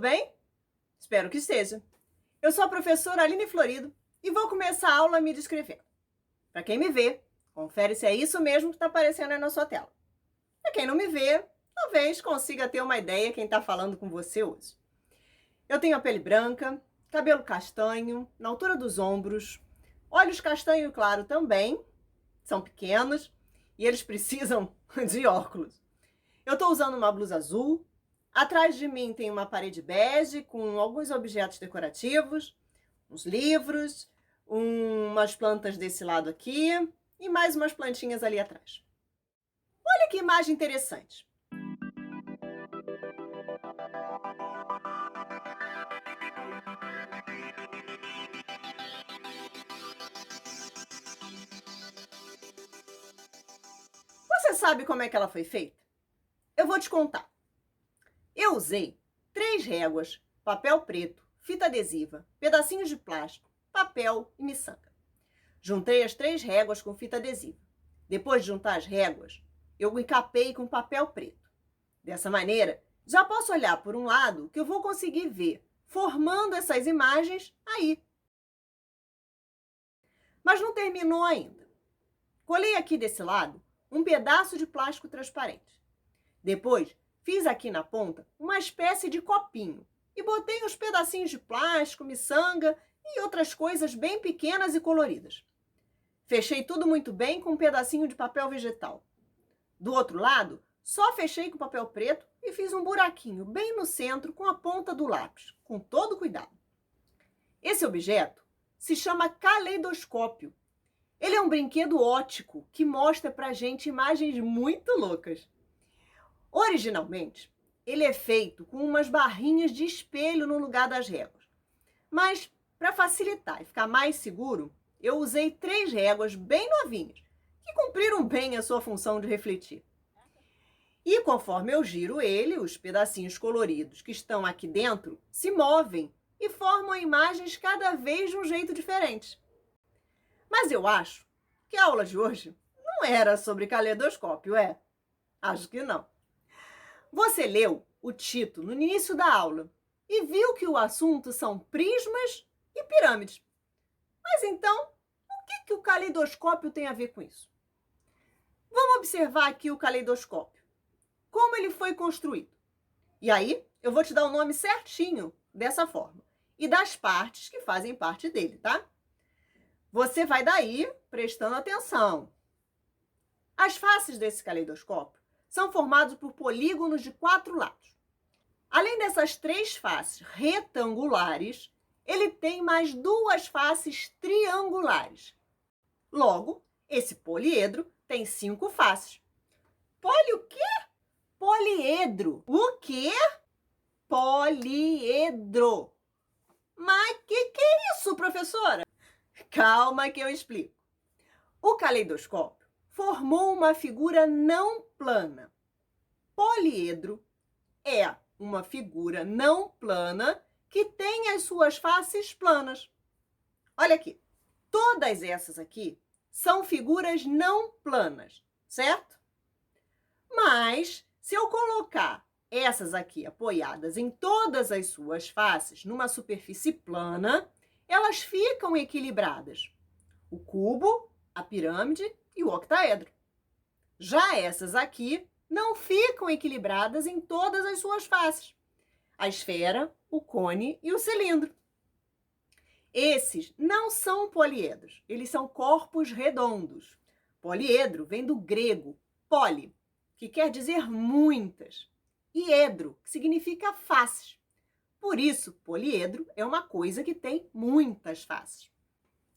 bem? Espero que esteja. Eu sou a professora Aline Florido e vou começar a aula me descrevendo. Para quem me vê, confere se é isso mesmo que está aparecendo aí na sua tela. Para quem não me vê, talvez consiga ter uma ideia quem está falando com você hoje. Eu tenho a pele branca, cabelo castanho, na altura dos ombros, olhos castanho claro também, são pequenos e eles precisam de óculos. Eu estou usando uma blusa azul, atrás de mim tem uma parede bege com alguns objetos decorativos, uns livros, umas plantas desse lado aqui e mais umas plantinhas ali atrás. Olha que imagem interessante. Você sabe como é que ela foi feita? Eu vou te contar. Eu usei 3 réguas, papel preto, fita adesiva, pedacinhos de plástico, papel e miçanga. Juntei as 3 réguas com fita adesiva. Depois de juntar as réguas, eu encapei com papel preto. Dessa maneira, já posso olhar por um lado que eu vou conseguir ver, formando essas imagens aí. Mas não terminou ainda. Colei aqui desse lado um pedaço de plástico transparente. Depois, fiz aqui na ponta uma espécie de copinho e botei uns pedacinhos de plástico, miçanga e outras coisas bem pequenas e coloridas. Fechei tudo muito bem com um pedacinho de papel vegetal. Do outro lado, só fechei com papel preto e fiz um buraquinho bem no centro com a ponta do lápis, com todo cuidado. Esse objeto se chama caleidoscópio. Ele é um brinquedo óptico que mostra pra gente imagens muito loucas. Originalmente, ele é feito com umas barrinhas de espelho no lugar das réguas. Mas, para facilitar e ficar mais seguro, eu usei 3 réguas bem novinhas, que cumpriram bem a sua função de refletir. E conforme eu giro ele, os pedacinhos coloridos que estão aqui dentro se movem e formam imagens cada vez de um jeito diferente. Mas eu acho que a aula de hoje não era sobre caleidoscópio, é? Acho que não. Você leu o título no início da aula e viu que o assunto são prismas e pirâmides. Mas então, o que o caleidoscópio tem a ver com isso? Vamos observar aqui o caleidoscópio. Como ele foi construído. E aí, eu vou te dar o nome certinho dessa forma. E das partes que fazem parte dele, tá? Você vai daí prestando atenção. As faces desse caleidoscópio são formados por polígonos de 4 lados. Além dessas 3 faces retangulares, ele tem mais 2 faces triangulares. Logo, esse poliedro tem 5 faces. O quê? Poliedro. O quê? Poliedro. Mas que é isso, professora? Calma que eu explico. O caleidoscópio formou uma figura não plana. Poliedro é uma figura não plana que tem as suas faces planas. Olha aqui. Todas essas aqui são figuras não planas, certo? Mas, se eu colocar essas aqui apoiadas em todas as suas faces numa superfície plana, elas ficam equilibradas. O cubo, a pirâmide e o octaedro. Já essas aqui não ficam equilibradas em todas as suas faces. A esfera, o cone e o cilindro. Esses não são poliedros, eles são corpos redondos. Poliedro vem do grego poli, que quer dizer muitas, e edro, que significa faces. Por isso, poliedro é uma coisa que tem muitas faces.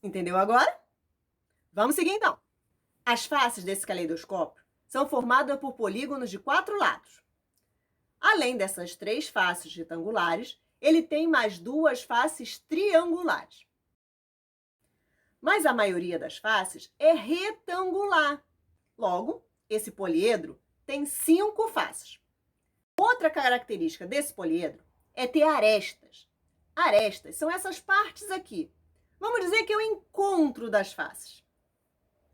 Entendeu agora? Vamos seguir então. As faces desse caleidoscópio são formadas por polígonos de 4 lados. Além dessas 3 faces retangulares, ele tem mais 2 faces triangulares. Mas a maioria das faces é retangular. Logo, esse poliedro tem 5 faces. Outra característica desse poliedro é ter arestas. Arestas são essas partes aqui. Vamos dizer que é o encontro das faces.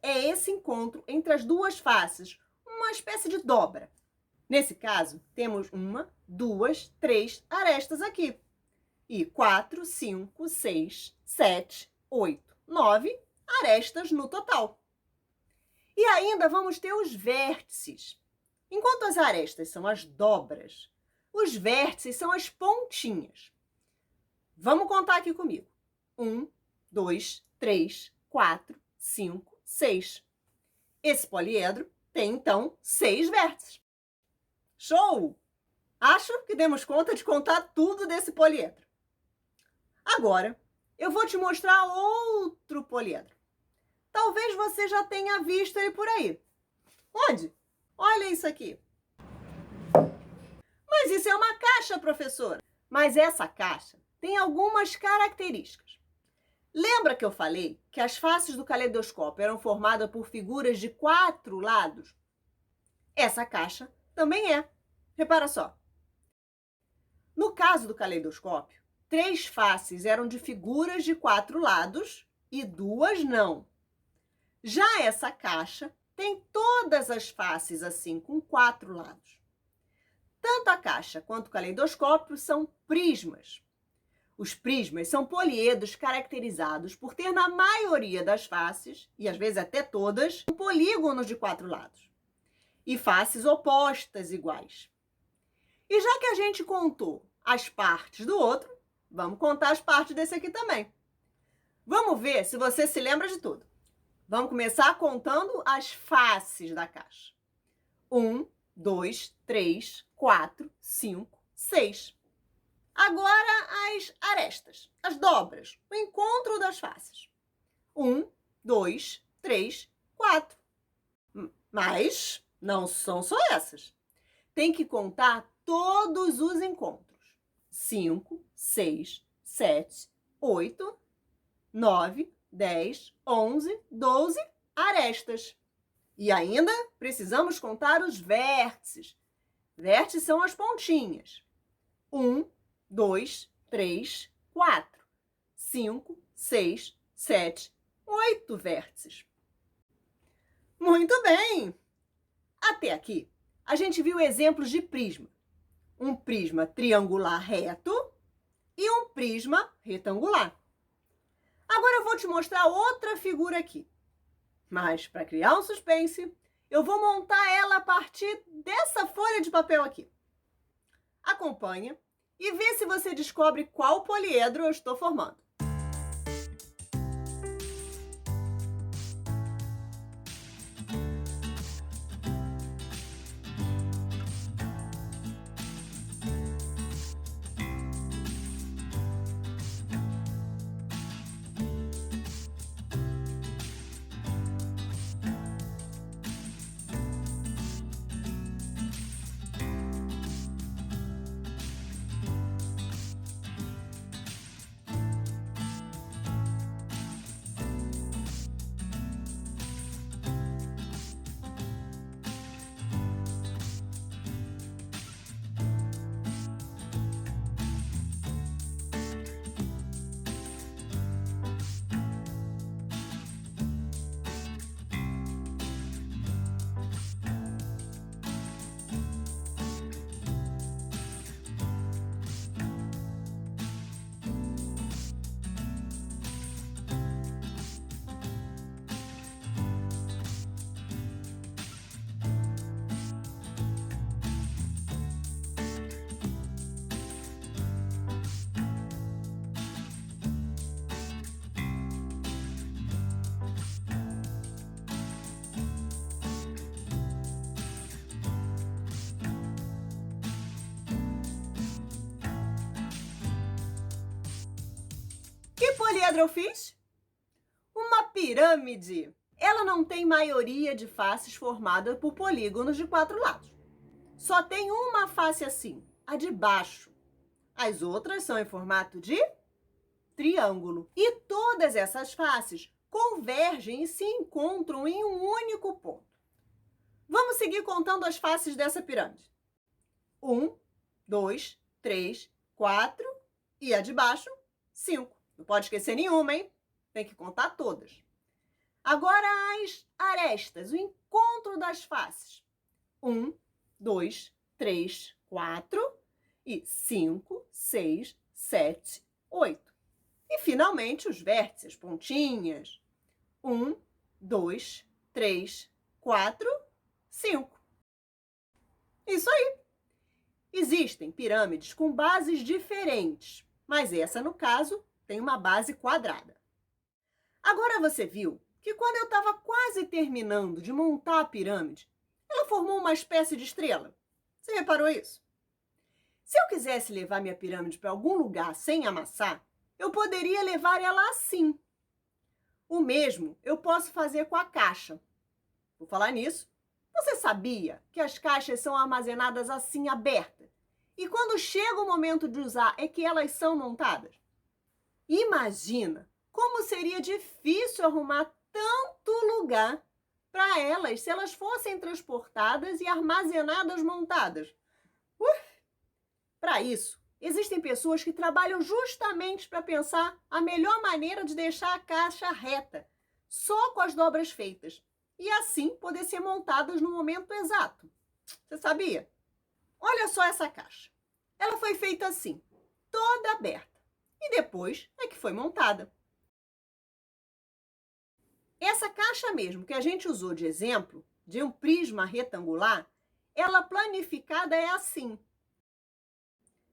É esse encontro entre as 2 faces, uma espécie de dobra. Nesse caso, temos 1, 2, 3 arestas aqui. E 4, 5, 6, 7, 8, 9 arestas no total. E ainda vamos ter os vértices. Enquanto as arestas são as dobras, os vértices são as pontinhas. Vamos contar aqui comigo. 1, 2, 3, 4, 5, 6. Esse poliedro tem, então, 6 vértices. Show! Acho que demos conta de contar tudo desse poliedro. Agora, eu vou te mostrar outro poliedro. Talvez você já tenha visto ele por aí. Onde? Olha isso aqui. Mas isso é uma caixa, professora. Mas essa caixa tem algumas características. Lembra que eu falei que as faces do caleidoscópio eram formadas por figuras de 4 lados? Essa caixa também é. Repara só. No caso do caleidoscópio, 3 faces eram de figuras de 4 lados e 2 não. Já essa caixa tem todas as faces assim, com 4 lados. Tanto a caixa quanto o caleidoscópio são prismas. Os prismas são poliedros caracterizados por ter na maioria das faces, e às vezes até todas, polígonos de 4 lados. E faces opostas iguais. E já que a gente contou as partes do outro, vamos contar as partes desse aqui também. Vamos ver se você se lembra de tudo. Vamos começar contando as faces da caixa. 1, 2, 3, 4, 5, 6. Agora as arestas, as dobras, o encontro das faces. 1, 2, 3, 4. Mas não são só essas. Tem que contar todos os encontros. 5, 6, 7, 8, 9, 10, 11, 12 arestas. E ainda precisamos contar os vértices. Vértices são as pontinhas. 1, 2, 3, 4, 5, 6, 7, 8 vértices. Muito bem! Até aqui, a gente viu exemplos de prisma. Um prisma triangular reto e um prisma retangular. Agora eu vou te mostrar outra figura aqui. Mas, para criar um suspense, eu vou montar ela a partir dessa folha de papel aqui. Acompanha e vê se você descobre qual poliedro eu estou formando. Que poliedro eu fiz? Uma pirâmide. Ela não tem maioria de faces formada por polígonos de 4 lados. Só tem uma face assim, a de baixo. As outras são em formato de triângulo. E todas essas faces convergem e se encontram em um único ponto. Vamos seguir contando as faces dessa pirâmide. 1, 2, 3, 4 e a de baixo, 5. Não pode esquecer nenhuma, hein? Tem que contar todas. Agora as arestas, o encontro das faces. 1, 2, 3, 4 e 5, 6, 7, 8. E, finalmente, os vértices, pontinhas. 1, 2, 3, 4, 5. Isso aí. Existem pirâmides com bases diferentes, mas essa, no caso, tem uma base quadrada. Agora você viu que quando eu estava quase terminando de montar a pirâmide, ela formou uma espécie de estrela. Você reparou isso? Se eu quisesse levar minha pirâmide para algum lugar sem amassar, eu poderia levar ela assim. O mesmo eu posso fazer com a caixa. Por falar nisso, você sabia que as caixas são armazenadas assim, abertas? E quando chega o momento de usar é que elas são montadas? Imagina como seria difícil arrumar tanto lugar para elas se elas fossem transportadas e armazenadas montadas. Para isso, existem pessoas que trabalham justamente para pensar a melhor maneira de deixar a caixa reta, só com as dobras feitas, e assim poder ser montadas no momento exato. Você sabia? Olha só essa caixa. Ela foi feita assim, toda aberta, e depois é que foi montada. Essa caixa mesmo que a gente usou de exemplo, de um prisma retangular, ela planificada é assim.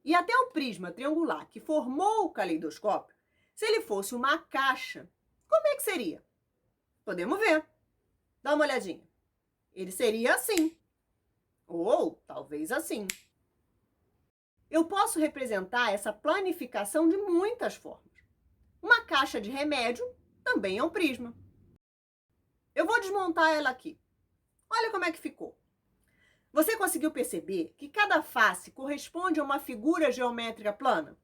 E até o prisma triangular que formou o caleidoscópio, se ele fosse uma caixa, como é que seria? Podemos ver. Dá uma olhadinha. Ele seria assim. Ou talvez assim. Eu posso representar essa planificação de muitas formas. Uma caixa de remédio também é um prisma. Eu vou desmontar ela aqui. Olha como é que ficou. Você conseguiu perceber que cada face corresponde a uma figura geométrica plana?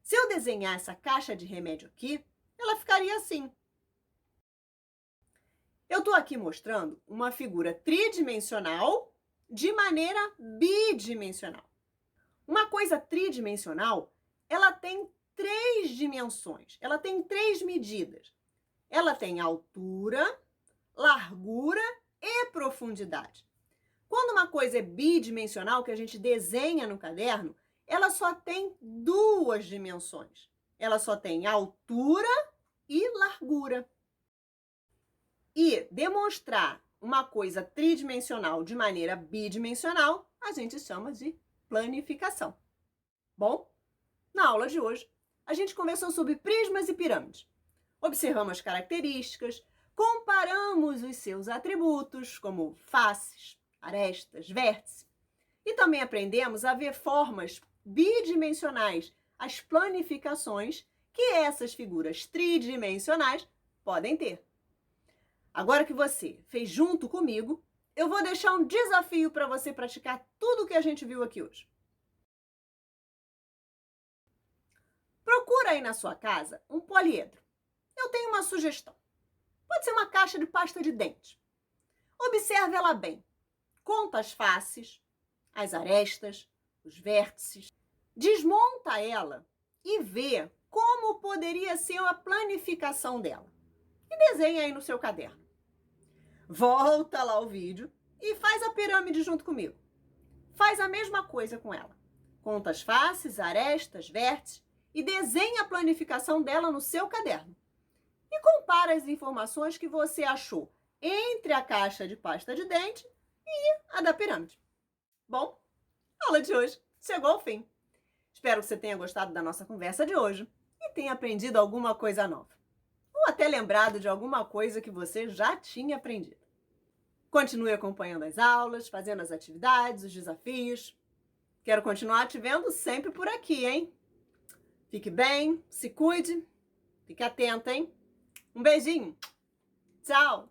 Se eu desenhar essa caixa de remédio aqui, ela ficaria assim. Eu estou aqui mostrando uma figura tridimensional de maneira bidimensional. Uma coisa tridimensional, ela tem 3 dimensões, ela tem 3 medidas. Ela tem altura, largura e profundidade. Quando uma coisa é bidimensional, que a gente desenha no caderno, ela só tem 2 dimensões. Ela só tem altura e largura. E demonstrar uma coisa tridimensional de maneira bidimensional, a gente chama de planificação. Bom, na aula de hoje, a gente conversou sobre prismas e pirâmides. Observamos as características, comparamos os seus atributos, como faces, arestas, vértices, e também aprendemos a ver formas bidimensionais, as planificações que essas figuras tridimensionais podem ter. Agora que você fez junto comigo, eu vou deixar um desafio para você praticar tudo o que a gente viu aqui hoje. Procura aí na sua casa um poliedro. Eu tenho uma sugestão. Pode ser uma caixa de pasta de dente. Observe ela bem. Conta as faces, as arestas, os vértices. Desmonta ela e vê como poderia ser a planificação dela. E desenha aí no seu caderno. Volta lá o vídeo e faz a pirâmide junto comigo. Faz a mesma coisa com ela. Conta as faces, arestas, vértices e desenha a planificação dela no seu caderno. E compara as informações que você achou entre a caixa de pasta de dente e a da pirâmide. Bom, a aula de hoje chegou ao fim. Espero que você tenha gostado da nossa conversa de hoje e tenha aprendido alguma coisa nova. Ou até lembrado de alguma coisa que você já tinha aprendido. Continue acompanhando as aulas, fazendo as atividades, os desafios. Quero continuar te vendo sempre por aqui, hein? Fique bem, se cuide, fique atenta, hein? Um beijinho. Tchau!